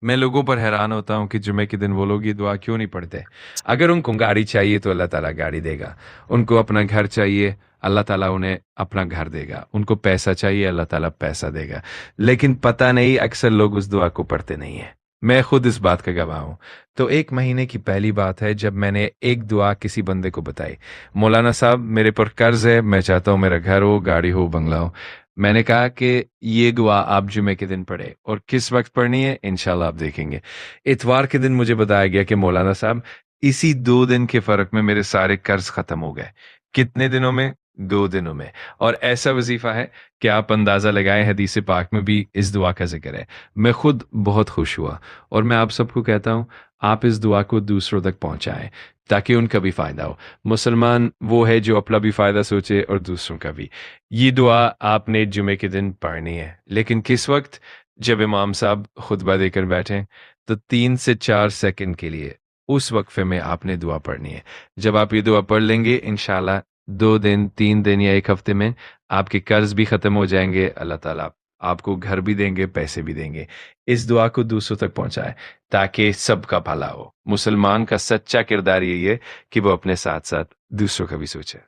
मैं लोगों पर हैरान होता हूँ कि जुमे के दिन वो लोग ये दुआ क्यों नहीं पढ़ते। अगर उनको गाड़ी चाहिए तो अल्लाह ताला गाड़ी देगा, उनको अपना घर चाहिए अल्लाह ताला उन्हें अपना घर देगा, उनको पैसा चाहिए अल्लाह ताला पैसा देगा। लेकिन पता नहीं अक्सर लोग उस दुआ को पढ़ते नहीं है। मैं खुद इस बात का गवाह हूँ। तो 1 महीने की पहली बात है जब मैंने एक दुआ किसी बंदे को बताई, मौलाना साहब मेरे पर कर्ज है, मैं चाहता हूँ मेरा घर हो, गाड़ी हो, बंगला हो। मैंने कहा कि ये दुआ आप जुमे के दिन पढ़े और किस वक्त पढ़नी है इंशाल्लाह आप देखेंगे। इतवार के दिन मुझे बताया गया कि मौलाना साहब इसी 2 दिन के फर्क में मेरे सारे कर्ज खत्म हो गए। कितने दिनों में? 2 दिनों में। और ऐसा वजीफा है कि आप अंदाजा लगाएं, हदीस पाक में भी इस दुआ का जिक्र है। मैं खुद बहुत खुश हुआ और मैं आप सबको कहता हूं आप इस दुआ को दूसरों तक पहुंचाएं ताकि उनका भी फायदा हो। मुसलमान वो है जो अपना भी फायदा सोचे और दूसरों का भी। ये दुआ आपने जुमे के दिन पढ़नी है, लेकिन किस वक्त? जब इमाम साहब खुतबा देकर बैठे तो 3 से 4 सेकंड के लिए उस वक्फे में आपने दुआ पढ़नी है। जब आप ये दुआ पढ़ लेंगे इंशाल्लाह 2 दिन 3 दिन या एक हफ्ते में आपके कर्ज भी खत्म हो जाएंगे। अल्लाह ताला आपको घर भी देंगे, पैसे भी देंगे। इस दुआ को दूसरों तक पहुंचाए ताकि सबका भला हो। मुसलमान का सच्चा किरदार यही है कि वो अपने साथ साथ दूसरों का भी सोचे।